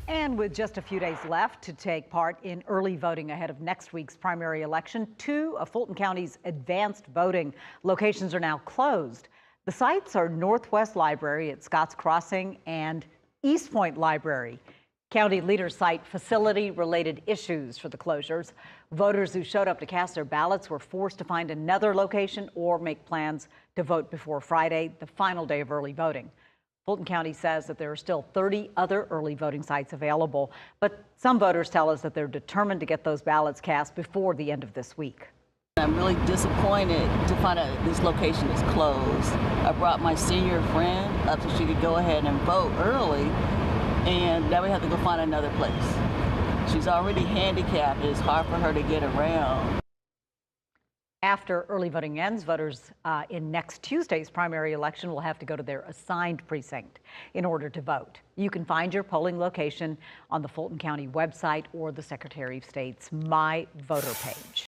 And with just a few days left to take part in early voting ahead of next week's primary election, two of Fulton County's advanced voting locations are now closed. The sites are Northwest Library at Scotts Crossing and East Point Library. County leaders cite facility-related issues for the closures. Voters who showed up to cast their ballots were forced to find another location or make plans to vote before Friday, the final day of early voting. Fulton County says that there are still 30 other early voting sites available, but some voters tell us that they're determined to get those ballots cast before the end of this week. I'm really disappointed to find out this location is closed. I brought my senior friend up so she could go ahead and vote early, and now we have to go find another place. She's already handicapped. It's hard for her to get around. After early voting ends, voters in next Tuesday's primary election will have to go to their assigned precinct in order to vote. You can find your polling location on the Fulton County website or the Secretary of State's My Voter page.